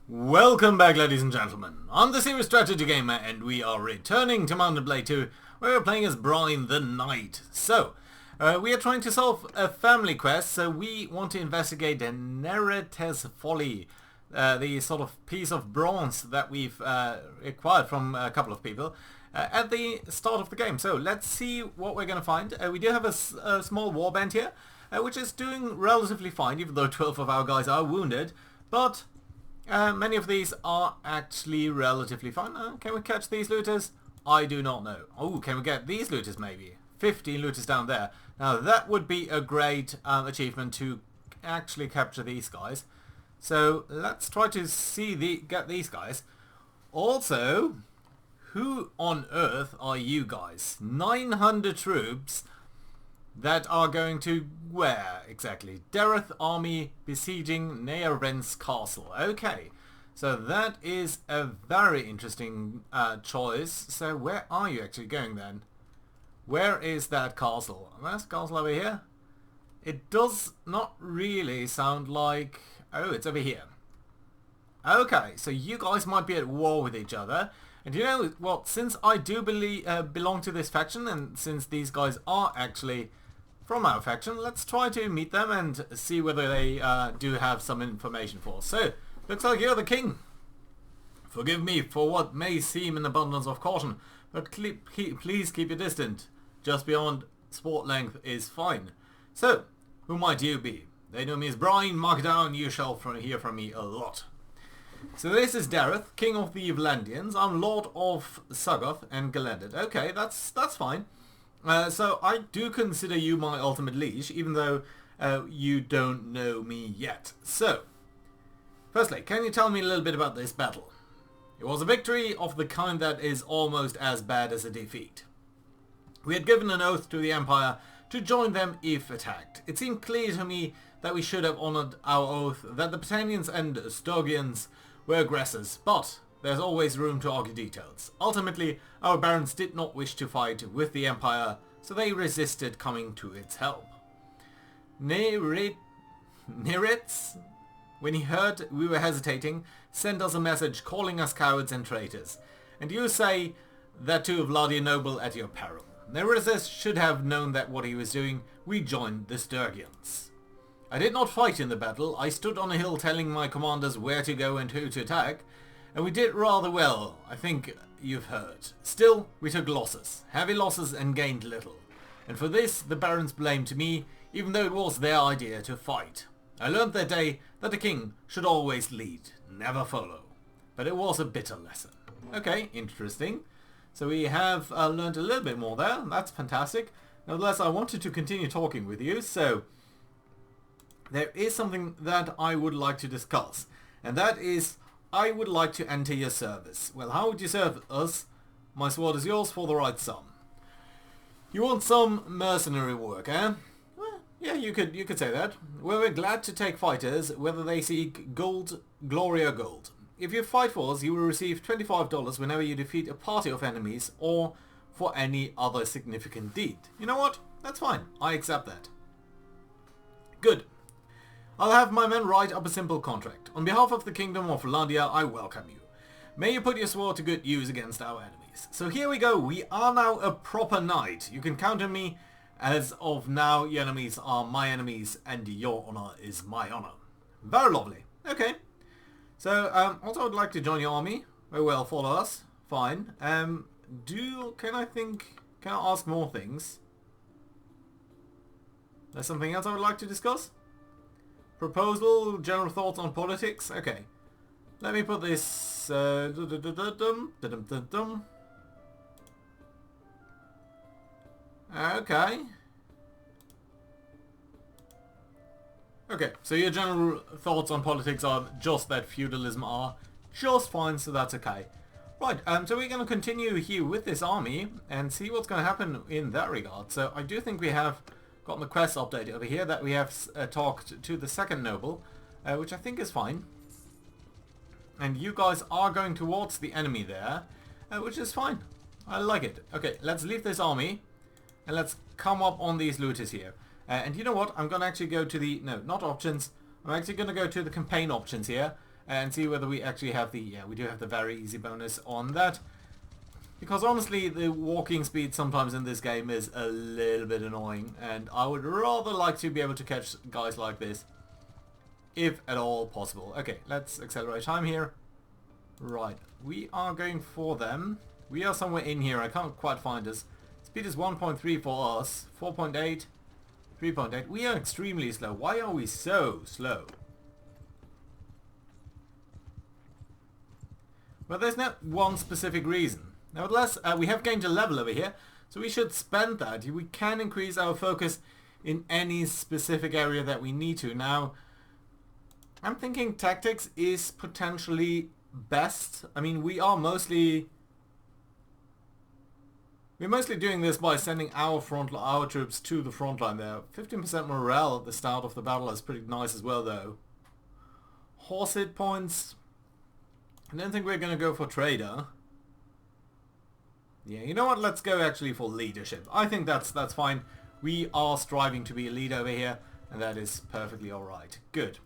Welcome back, ladies and gentlemen. I'm the Serious Strategy Gamer, and we are returning to Mountain Blade 2, where we're playing as Brian the Knight. So, we are trying to solve a family quest, so we want to investigate the Neretes Folly, the sort of piece of bronze that we've acquired from a couple of people at the start of the game. So, let's see what we're going to find. We do have a small warband here, which is doing relatively fine, even though 12 of our guys are wounded, but many of these are actually relatively fine. Can we catch these looters? I do not know. Oh, can we get these looters maybe? 15 looters down there. Now that would be a great achievement to actually capture these guys. So let's try to get these guys. Also, who on earth are you guys? 900 troops that are going to where exactly? Dareth army besieging Nearven's castle. Okay, so that is a very interesting choice. So where are you actually going then? Where is that castle? That's castle over here. It does not really sound like... Oh, it's over here. Okay, so you guys might be at war with each other. And you know what, since I do belong to this faction, and since these guys are actually from our faction, let's try to meet them and see whether they do have some information for us. So, looks like you're the king. Forgive me for what may seem an abundance of caution, but please keep your distance. Just beyond sport length is fine. So, who might you be? They know me as Brian, mark it down, you shall hear from me a lot. So this is Dareth, king of the Evlandians. I'm lord of Sagoth and Galanded. Okay, that's fine. So I do consider you my ultimate liege, even though you don't know me yet. So, firstly, can you tell me a little bit about this battle? It was a victory of the kind that is almost as bad as a defeat. We had given an oath to the Empire to join them if attacked. It seemed clear to me that we should have honoured our oath, that the Britannians and Stogians were aggressors, but there's always room to argue details. Ultimately, our barons did not wish to fight with the Empire, so they resisted coming to its help. Neretz, when he heard we were hesitating, sent us a message calling us cowards and traitors. And you say that to a Vladian noble at your peril. Neretz should have known that what he was doing. We joined the Sturgians. I did not fight in the battle. I stood on a hill telling my commanders where to go and who to attack. And we did rather well, I think you've heard. Still, we took losses, heavy losses, and gained little. And for this, the barons blamed me, even though it was their idea to fight. I learned that day that the king should always lead, never follow. But it was a bitter lesson. Okay, interesting. So we have learned a little bit more there. That's fantastic. Nevertheless, I wanted to continue talking with you, so there is something that I would like to discuss. And that is, I would like to enter your service. Well, how would you serve us? My sword is yours for the right sum. You want some mercenary work, eh? Well, yeah, you could say that. Well, we're glad to take fighters, whether they seek gold, glory or gold. If you fight for us, you will receive $25 whenever you defeat a party of enemies or for any other significant deed. You know what? That's fine. I accept that. Good. I'll have my men write up a simple contract. On behalf of the Kingdom of Landia, I welcome you. May you put your sword to good use against our enemies. So here we go. We are now a proper knight. You can count on me. As of now, your enemies are my enemies, and your honor is my honor. Very lovely. Okay. So, also I would like to join your army. Very well, follow us. Fine. Can I ask more things? There's something else I would like to discuss? Proposal, general thoughts on politics. Okay, let me put this. Okay. Okay, so your general thoughts on politics are just that feudalism are just fine, so that's okay. Right, so we're going to continue here with this army and see what's going to happen in that regard. So I do think we have gotten the quest update over here that we have talked to the second noble, which I think is fine. And you guys are going towards the enemy there, which is fine. I like it. Okay, let's leave this army and let's come up on these looters here. And you know what? I'm going to actually go to the... No, not options. I'm actually going to go to the campaign options here. and see whether we actually have the... Yeah, we do have the very easy bonus on that. Because honestly, the walking speed sometimes in this game is a little bit annoying, and I would rather like to be able to catch guys like this, if at all possible. Okay, let's accelerate time here. Right, we are going for them. We are somewhere in here, I can't quite find us. Speed is 1.3 for us, 4.8, 3.8. We are extremely slow. Why are we so slow? Well, there's not one specific reason. Nevertheless, we have gained a level over here, so we should spend that. We can increase our focus in any specific area that we need to. Now, I'm thinking tactics is potentially best. I mean, we're mostly doing this by sending our troops to the front line there. 15% morale at the start of the battle is pretty nice as well, though. Horse hit points. I don't think we're going to go for trader. Yeah, you know what? Let's go actually for leadership. I think that's fine. We are striving to be a leader over here, and that is perfectly alright. Good.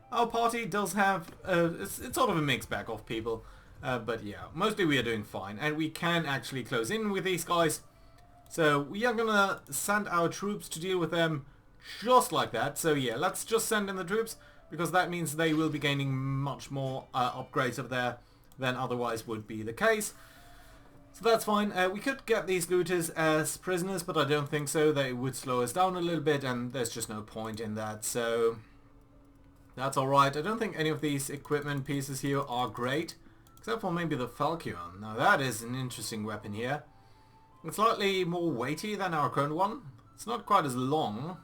Our party does have... it's sort of a mixed bag of people. But yeah, mostly we are doing fine. And we can actually close in with these guys. So we are going to send our troops to deal with them just like that. So yeah, let's just send in the troops, because that means they will be gaining much more upgrades over there than otherwise would be the case. So that's fine. We could get these looters as prisoners, but I don't think so. They would slow us down a little bit, and there's just no point in that. So that's alright. I don't think any of these equipment pieces here are great, except for maybe the Falchion. Now that is an interesting weapon here. It's slightly more weighty than our current one. It's not quite as long.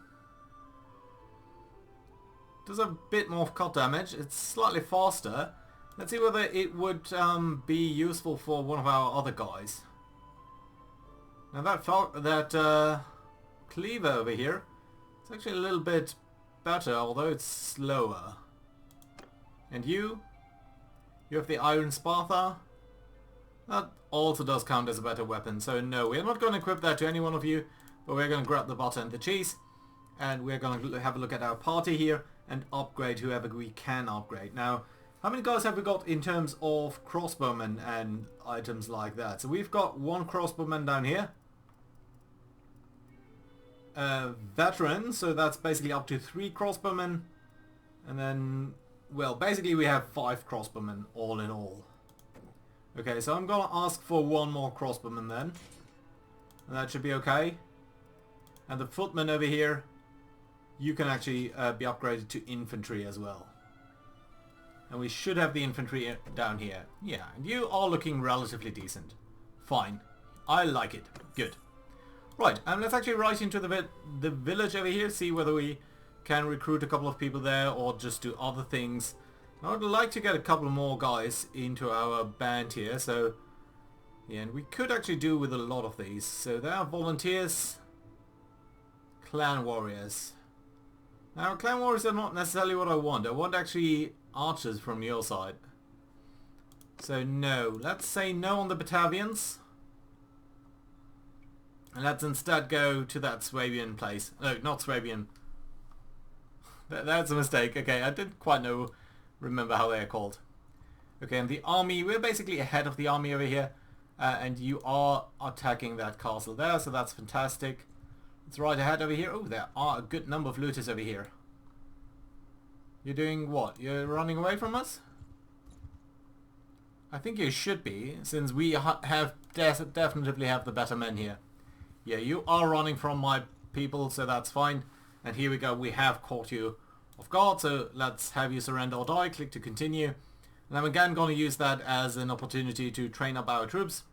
Does a bit more cut damage. It's slightly faster. Let's see whether it would be useful for one of our other guys. Now that cleaver over here, it's actually a little bit better, although it's slower. And you have the Iron Sparta. That also does count as a better weapon, so no, we're not going to equip that to any one of you, but we're going to grab the butter and the cheese, and we're going to have a look at our party here and upgrade whoever we can upgrade. Now, how many guys have we got in terms of crossbowmen and items like that? So we've got one crossbowman down here. Veteran, so that's basically up to 3 crossbowmen. And then, well, basically we have 5 crossbowmen all in all. Okay, so I'm gonna ask for one more crossbowman then. And that should be okay. And the footman over here, you can actually be upgraded to infantry as well. And we should have the infantry down here. Yeah, and you are looking relatively decent. Fine. I like it. Good. Right, let's actually right into the village over here, see whether we can recruit a couple of people there or just do other things. I would like to get a couple more guys into our band here, so... Yeah, and we could actually do with a lot of these. So there are volunteers, clan warriors. Now, clan warriors are not necessarily what I want. I want actually archers from your side. So no, let's say no on the Batavians. And let's instead go to that Swabian place. No, not Swabian. That's a mistake. Okay, I didn't quite remember how they are called. Okay, and the army, we're basically ahead of the army over here. And you are attacking that castle there, so that's fantastic. It's right ahead over here. Oh, there are a good number of looters over here. You're doing what? You're running away from us? I think you should be, since we definitely have the better men here. Yeah, you are running from my people, so that's fine. And here we go, we have caught you off guard, so let's have you surrender or die. Click to continue. And I'm again going to use that as an opportunity to train up our troops,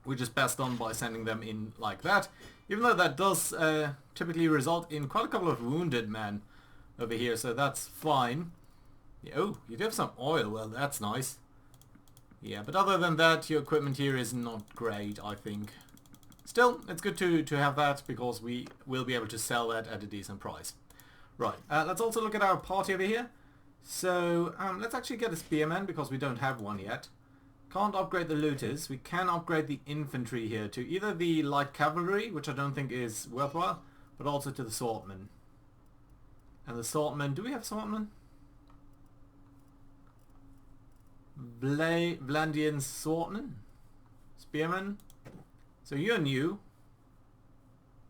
which is best done by sending them in like that. Even though that does typically result in quite a couple of wounded men over here, so that's fine. Yeah, oh, you do have some oil, well that's nice. Yeah, but other than that, your equipment here is not great, I think. Still, it's good to have that, because we will be able to sell that at a decent price. Right, let's also look at our party over here. So, let's actually get a spearman, because we don't have one yet. Can't upgrade the looters. We can upgrade the infantry here to either the light cavalry, which I don't think is worthwhile, but also to the swordmen. And the swordmen, do we have swordmen? Vlandian Swordsman? Spearman? So you're new.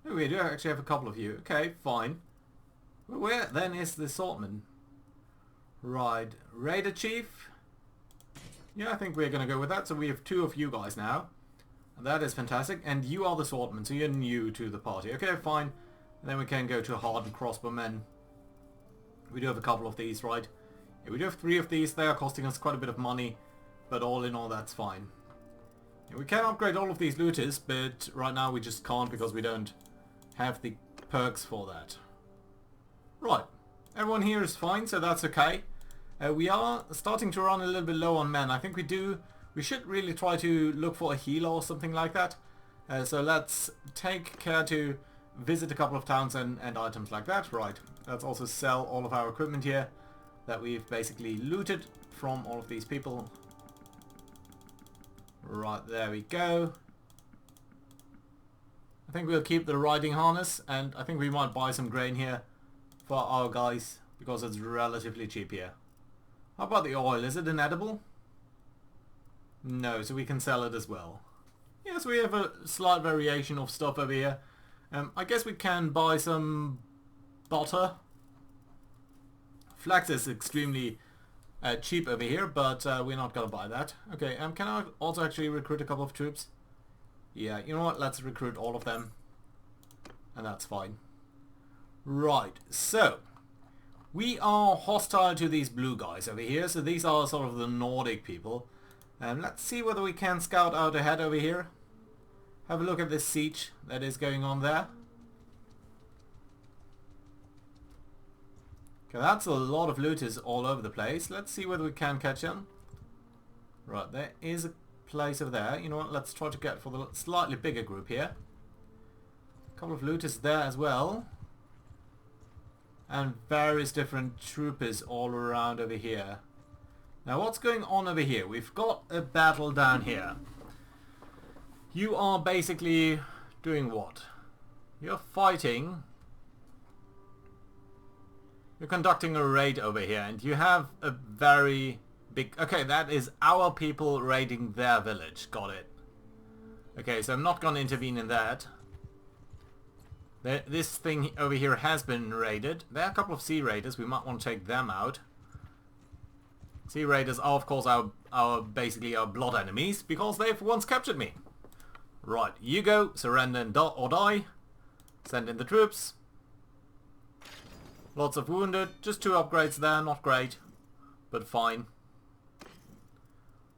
Oh, we do actually have a couple of you. Okay, fine. Well, where then is the Swordsman? Right. Raider Chief? Yeah, I think we're going to go with that. So we have 2 of you guys now. And that is fantastic. And you are the Swordsman, so you're new to the party. Okay, fine. And then we can go to Hardened Crossbowmen. We do have a couple of these, right? Yeah, we do have 3 of these. They are costing us quite a bit of money. But all in all, that's fine. Yeah, we can upgrade all of these looters, but right now we just can't because we don't have the perks for that. Right. Everyone here is fine, so that's okay. We are starting to run a little bit low on men. I think we should really try to look for a healer or something like that. So let's take care to visit a couple of towns and items like that. Right. Let's also sell all of our equipment here that we've basically looted from all of these people. Right, there we go. I think we'll keep the riding harness, and I think we might buy some grain here for our guys because it's relatively cheap here. How about the oil? Is it an edible? No, so we can sell it as well. Yes, we have a slight variation of stuff over here. I guess we can buy some butter. Flax is extremely cheap over here, but we're not gonna buy that. Okay, can I also actually recruit a couple of troops? Yeah, you know what? Let's recruit all of them. And that's fine. Right, so we are hostile to these blue guys over here. So these are sort of the Nordic people. And let's see whether we can scout out ahead over here. Have a look at this siege that is going on there. Okay, that's a lot of looters all over the place. Let's see whether we can catch them. Right, there is a place over there. You know what, let's try to get for the slightly bigger group here. A couple of looters there as well. And various different troopers all around over here. Now what's going on over here? We've got a battle down here. You are basically doing what? You're fighting. You're conducting a raid over here, and you have a very big... Okay, that is our people raiding their village. Got it. Okay, so I'm not going to intervene in that. This thing over here has been raided. There are a couple of sea raiders. We might want to take them out. Sea raiders are, of course, basically our blood enemies, because they've once captured me. Right, you go. Surrender or die. Send in the troops. Lots of wounded. Just 2 upgrades there. Not great, but fine.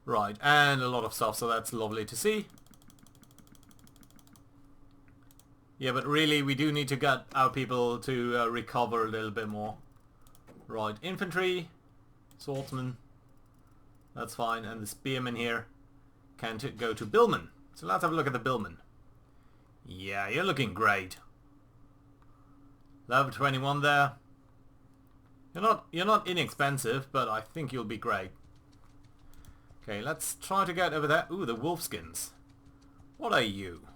Right, and a lot of stuff, so that's lovely to see. Yeah, but really we do need to get our people to recover a little bit more. Right, infantry, swordsman. That's fine, and the spearmen here can go to billmen. So let's have a look at the billmen. Yeah, you're looking great. Level 21 there. You're not inexpensive, but I think you'll be great. Okay, let's try to get over there. Ooh, the wolfskins. What are you?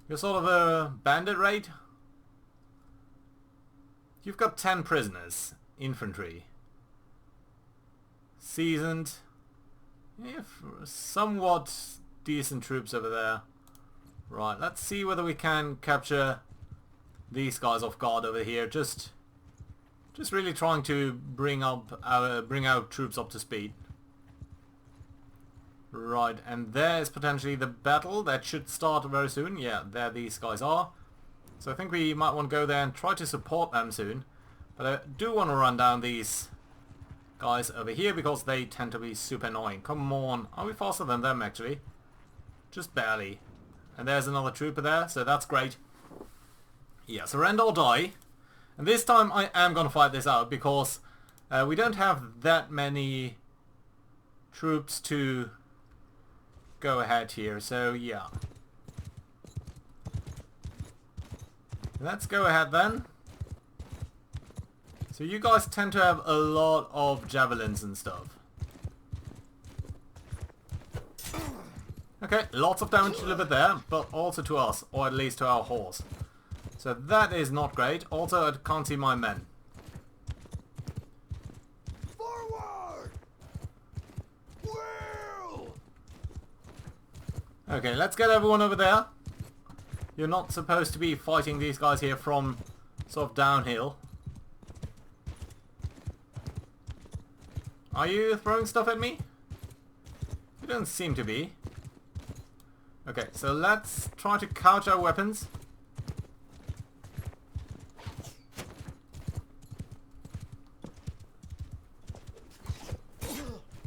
You're sort of a bandit raid? You've got 10 prisoners. Infantry. Seasoned. You have somewhat decent troops over there. Right, let's see whether we can capture these guys off guard over here. Just really trying to bring our troops up to speed. Right, and there's potentially the battle that should start very soon. Yeah, there these guys are. So I think we might want to go there and try to support them soon. But I do want to run down these guys over here because they tend to be super annoying. Come on. Are we faster than them actually? Just barely. And there's another trooper there, so that's great. Yeah, surrender or die. And this time I am going to fight this out because we don't have that many troops to go ahead here, so yeah. Let's go ahead then. So you guys tend to have a lot of javelins and stuff. Okay, lots of damage delivered there, but also to us, or at least to our horse. So that is not great. Also, I can't see my men. Okay, let's get everyone over there. You're not supposed to be fighting these guys here from sort of downhill. Are you throwing stuff at me? You don't seem to be. Okay, so let's try to couch our weapons.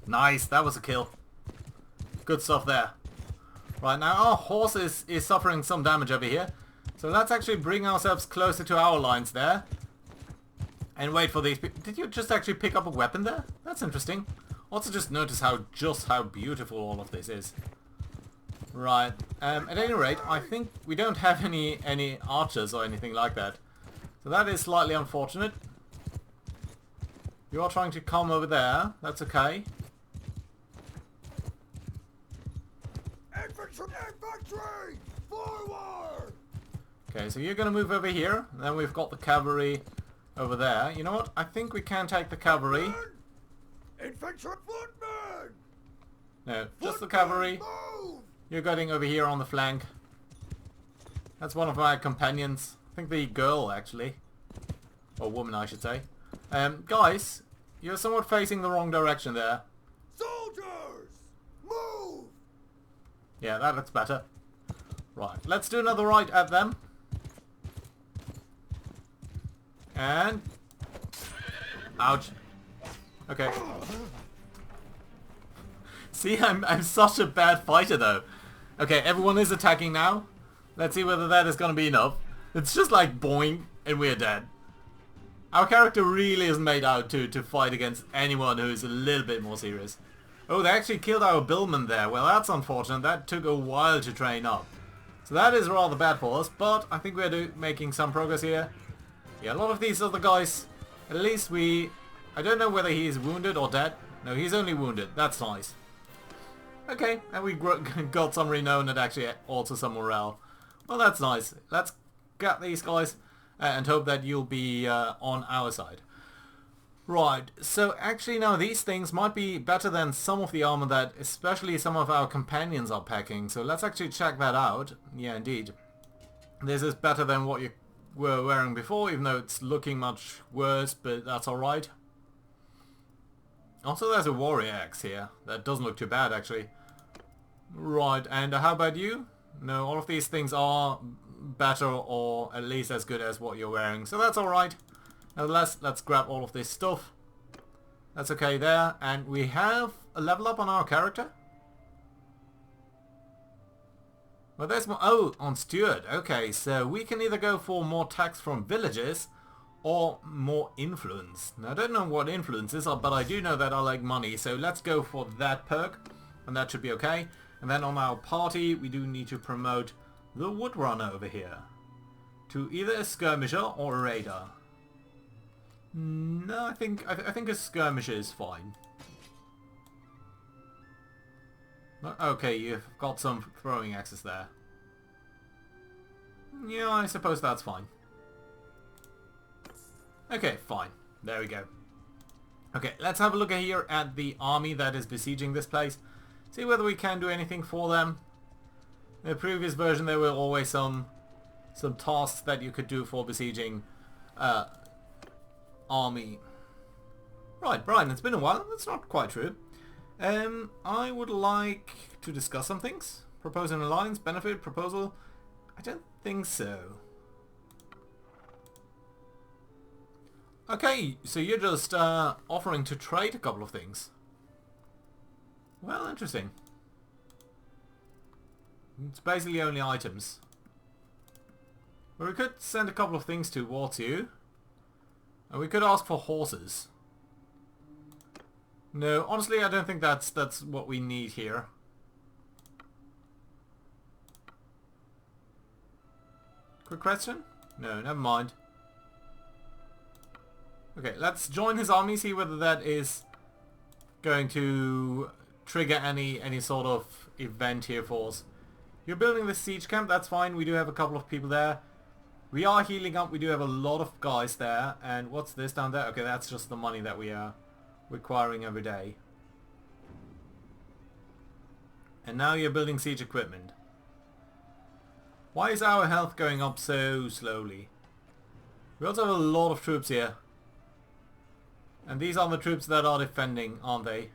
Nice, that was a kill. Good stuff there. Right, now our horse is suffering some damage over here. So let's actually bring ourselves closer to our lines there. And wait for these people. Did you just actually pick up a weapon there? That's interesting. Also just notice how beautiful all of this is. Right, at any rate, I think we don't have any archers or anything like that. So that is slightly unfortunate. You are trying to come over there. That's okay. Infantry! Forward! Okay, so you're going to move over here. And then we've got the cavalry over there. You know what? I think we can take the cavalry. Infantry footmen! No, just the cavalry. Move! You're getting over here on the flank. That's one of my companions. I think the girl, actually. Or woman, I should say. Guys, you're somewhat facing the wrong direction there. Soldiers! Move! Yeah, that looks better. Right, let's do another right at them. And... ouch. Okay. See, I'm such a bad fighter though. Okay, everyone is attacking now. Let's see whether that is going to be enough. It's just like boing, and we're dead. Our character really isn't made out to fight against anyone who is a little bit more serious. Oh, they actually killed our billman there. Well, that's unfortunate. That took a while to train up. So that is rather bad for us, but I think we're making some progress here. Yeah, a lot of these other guys, at least I don't know whether he is wounded or dead. No, he's only wounded. That's nice. Okay, and we got some renown and actually also some morale. Well, that's nice. Let's get these guys and hope that you'll be on our side. Right, so actually now these things might be better than some of the armor that especially some of our companions are packing. So let's actually check that out. Yeah, indeed. This is better than what you were wearing before, even though it's looking much worse, but that's alright. Also, there's a warrior axe here. That doesn't look too bad, actually. Right, and how about you? No, all of these things are better or at least as good as what you're wearing, so that's alright. Nevertheless, let's grab all of this stuff. That's okay there, and we have a level up on our character. Well, there's more. Oh, on steward. Okay, so we can either go for more tax from villages or more influence. Now, I don't know what influence is, but I do know that I like money, so let's go for that perk, and that should be okay. And then on our party, we do need to promote the woodrunner over here to either a skirmisher or a raider. No, I think a skirmisher is fine. Okay, you've got some throwing axes there. Yeah, I suppose that's fine. Okay, fine. There we go. Okay, let's have a look here at the army that is besieging this place. See whether we can do anything for them. In the previous version there were always some tasks that you could do for besieging army. Right, Brian, it's been a while. That's not quite true. I would like to discuss some things. Propose an alliance, benefit, proposal. I don't think so. Okay, so you're just offering to trade a couple of things. Well, interesting. It's basically only items. But we could send a couple of things towards you. And we could ask for horses. No, honestly, I don't think that's what we need here. Quick question? No, never mind. Okay, let's join his army, see whether that is going to trigger any sort of event here for us. You're building the siege camp, that's fine. We do have a couple of people there. We are healing up, we do have a lot of guys there. And what's this down there? Okay, that's just the money that we are requiring every day. And now you're building siege equipment. Why is our health going up so slowly? We also have a lot of troops here. And these are the troops that are defending, aren't they?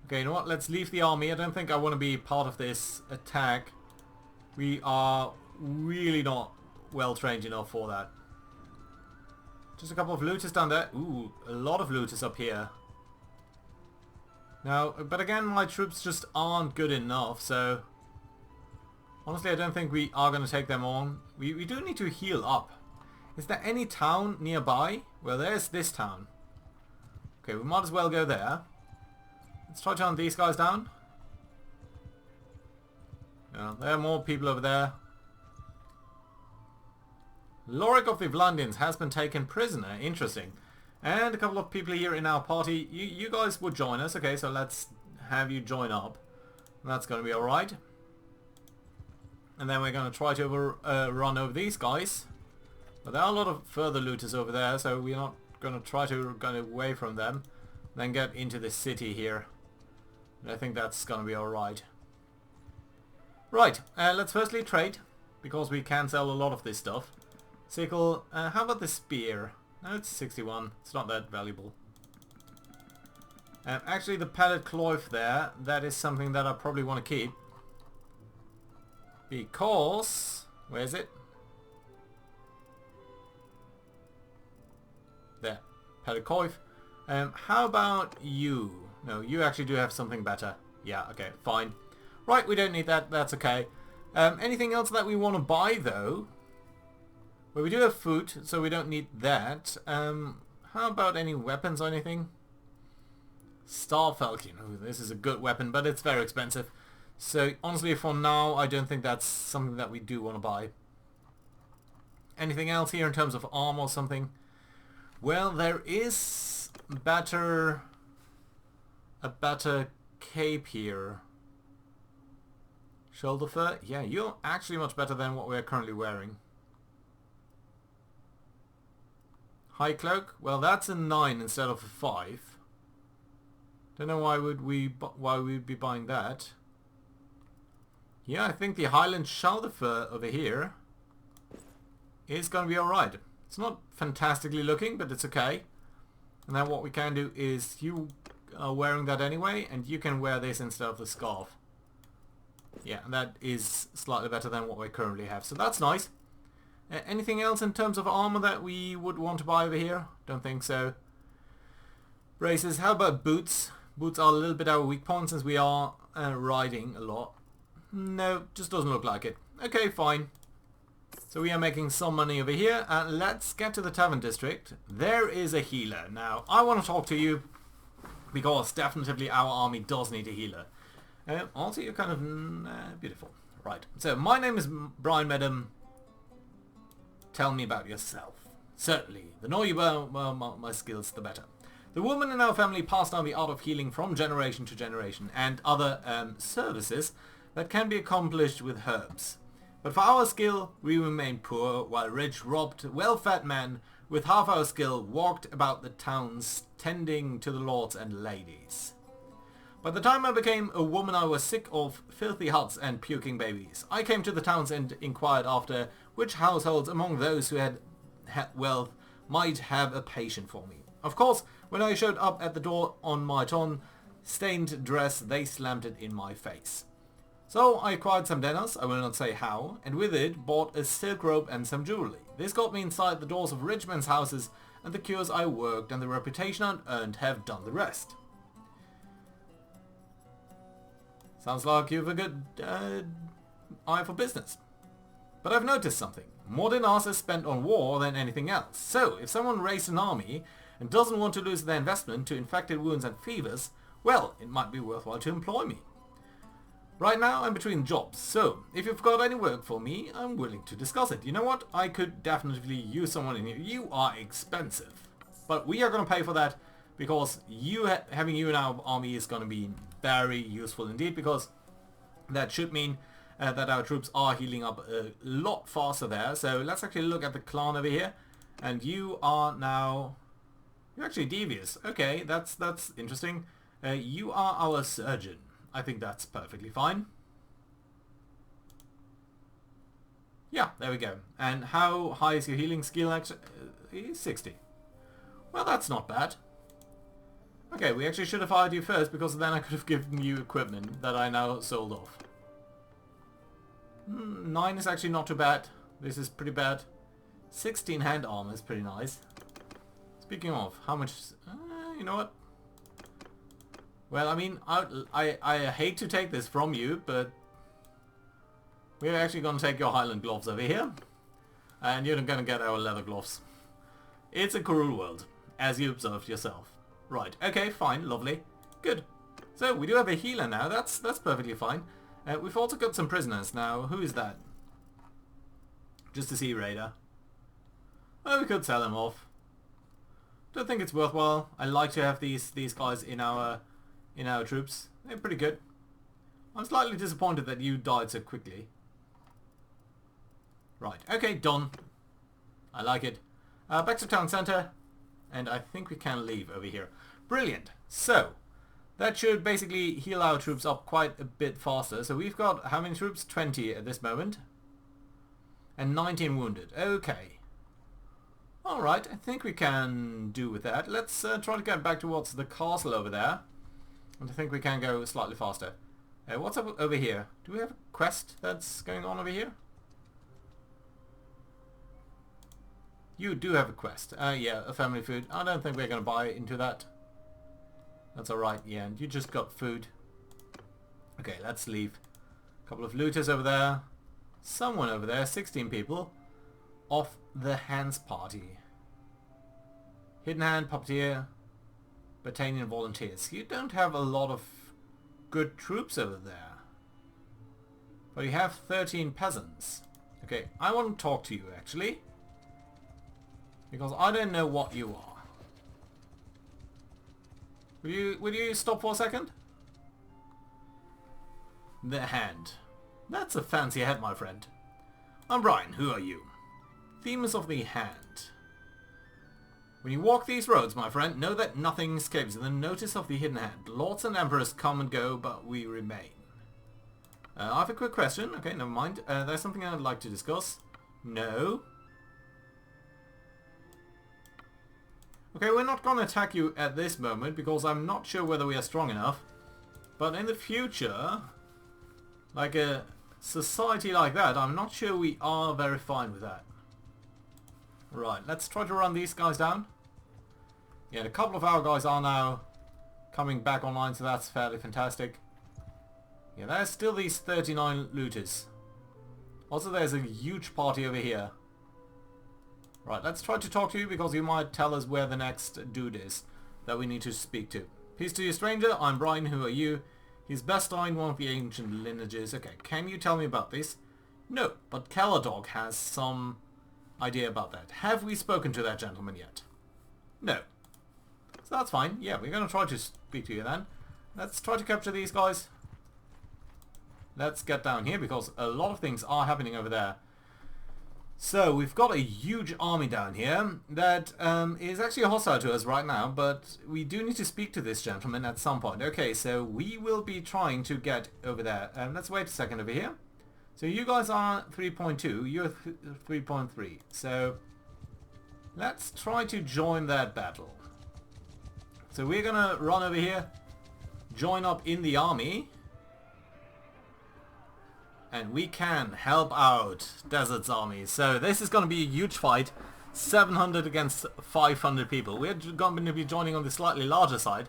Okay, you know what? Let's leave the army. I don't think I want to be part of this attack. We are really not well trained enough for that. Just a couple of looters down there. Ooh, a lot of looters up here. Now, but again, my troops just aren't good enough, so... Honestly, I don't think we are going to take them on. We do need to heal up. Is there any town nearby? Well, there's this town. Okay, we might as well go there. Let's try to hunt these guys down. Yeah, there are more people over there. Lorik of the Vlandians has been taken prisoner. Interesting. And a couple of people here in our party. You guys would join us. Okay, so let's have you join up. That's going to be alright. And then we're going to try to run over these guys. But there are a lot of further looters over there, so we're not going to try to run away from them. Then get into the city here. And I think that's going to be alright. Right, let's firstly trade, because we can sell a lot of this stuff. Sickle, how about the spear? No, it's 61. It's not that valuable. Actually, the padded cloth there, that is something that I probably want to keep. Because... where is it? There. Padded cloth. How about you? No, you actually do have something better. Yeah, okay, fine. Right, we don't need that. That's okay. Anything else that we want to buy, though? Well, we do have food, so we don't need that. How about any weapons or anything? Star Falcon. Oh, this is a good weapon, but it's very expensive. So, honestly, for now, I don't think that's something that we do want to buy. Anything else here in terms of armor or something? Well, there is a better cape here. Shoulder fur? Yeah, you're actually much better than what we're currently wearing. High cloak? Well, that's a 9 instead of a 5. Don't know why we'd be buying that. Yeah, I think the Highland shoulder fur over here is going to be alright. It's not fantastically looking, but it's okay. And then what we can do is you are wearing that anyway, and you can wear this instead of the scarf. Yeah, and that is slightly better than what we currently have. So that's nice. Anything else in terms of armor that we would want to buy over here? Don't think so. Braces. How about boots? Boots are a little bit our weak point since we are riding a lot. No, just doesn't look like it. Okay, fine. So we are making some money over here. Let's get to the tavern district. There is a healer. Now, I want to talk to you because definitely our army does need a healer. Also, you're kind of beautiful. Right. So, my name is Brian Medham. Tell me about yourself. Certainly. The more you my skills, the better. The woman in our family passed down the art of healing from generation to generation and other services that can be accomplished with herbs. But for our skill, we remain poor, while rich, robbed, well-fed men with half our skill walked about the towns tending to the lords and ladies. By the time I became a woman, I was sick of filthy huts and puking babies. I came to the towns and inquired after which households among those who had wealth might have a patient for me. Of course, when I showed up at the door on my stained dress, they slammed it in my face. So I acquired some denars, I will not say how, and with it bought a silk robe and some jewelry. This got me inside the doors of rich men's houses, and the cures I worked and the reputation I earned have done the rest. Sounds like you've a good eye for business. But I've noticed something. More dinars is spent on war than anything else. So, if someone raised an army and doesn't want to lose their investment to infected wounds and fevers, well, it might be worthwhile to employ me. Right now, I'm between jobs, so if you've got any work for me, I'm willing to discuss it. You know what? I could definitely use someone in here. You are expensive. But we are going to pay for that because having you in our army is going to be very useful indeed, because that should mean that our troops are healing up a lot faster there. So let's actually look at the clan over here. And you are now... You're actually devious. Okay, that's interesting. You are our surgeon. I think that's perfectly fine. Yeah, there we go. And how high is your healing skill actually? 60. Well, that's not bad. Okay, we actually should have hired you first, because then I could have given you equipment that I now sold off. 9 is actually not too bad. This is pretty bad. 16 hand armor is pretty nice. Speaking of, how much... you know what? Well, I mean, I hate to take this from you, but... we're actually going to take your Highland gloves over here. And you're going to get our leather gloves. It's a cruel world, as you observed yourself. Right, okay, fine, lovely. Good. So, we do have a healer now, that's perfectly fine. We've also got some prisoners now. Who is that? Just a sea raider. Oh, we could sell him off. Don't think it's worthwhile. I like to have these guys in our troops. They're pretty good. I'm slightly disappointed that you died so quickly. Right, okay, done. I like it. Back to town centre. And I think we can leave over here. Brilliant. So, that should basically heal our troops up quite a bit faster. So we've got how many troops? 20 at this moment. And 19 wounded. Okay. Alright, I think we can do with that. Let's try to get back towards the castle over there. And I think we can go slightly faster. What's up over here? Do we have a quest that's going on over here? You do have a quest. Yeah, a family food. I don't think we're going to buy into that. That's alright, yeah, and you just got food. Okay, let's leave. A couple of looters over there. Someone over there, 16 people. Of the Hands Party. Hidden Hand, Puppeteer, Battalion Volunteers. You don't have a lot of good troops over there. But you have 13 peasants. Okay, I want to talk to you actually. Because I don't know what you are. Will you stop for a second? The Hand. That's a fancy head, my friend. I'm Brian, who are you? Themes of the Hand. When you walk these roads, my friend, know that nothing escapes the notice of the Hidden Hand. Lords and emperors come and go, but we remain. I have a quick question. Okay, never mind. There's something I'd like to discuss. No. Okay, we're not going to attack you at this moment because I'm not sure whether we are strong enough. But in the future, like a society like that, I'm not sure we are very fine with that. Right, let's try to run these guys down. Yeah, a couple of our guys are now coming back online, so that's fairly fantastic. Yeah, there's still these 39 looters. Also, there's a huge party over here. Right, let's try to talk to you because you might tell us where the next dude is that we need to speak to. Peace to you, stranger. I'm Brian. Who are you? He's best in one of the ancient lineages. Okay, can you tell me about this? No, but Caladog has some idea about that. Have we spoken to that gentleman yet? No. So that's fine. Yeah, we're going to try to speak to you then. Let's try to capture these guys. Let's get down here because a lot of things are happening over there. So we've got a huge army down here that is actually hostile to us right now, but we do need to speak to this gentleman at some point. Okay, so we will be trying to get over there. Let's wait a second over here. So you guys are 3.2, you're 3.3. So let's try to join that battle. So we're gonna run over here, join up in the army. And we can help out Desert's army. So this is going to be a huge fight. 700 against 500 people. We're going to be joining on the slightly larger side.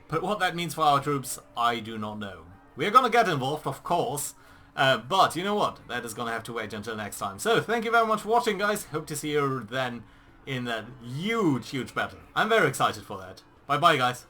But what that means for our troops, I do not know. We're going to get involved, of course. But you know what? That is going to have to wait until next time. So thank you very much for watching, guys. Hope to see you then in that huge, huge battle. I'm very excited for that. Bye-bye, guys.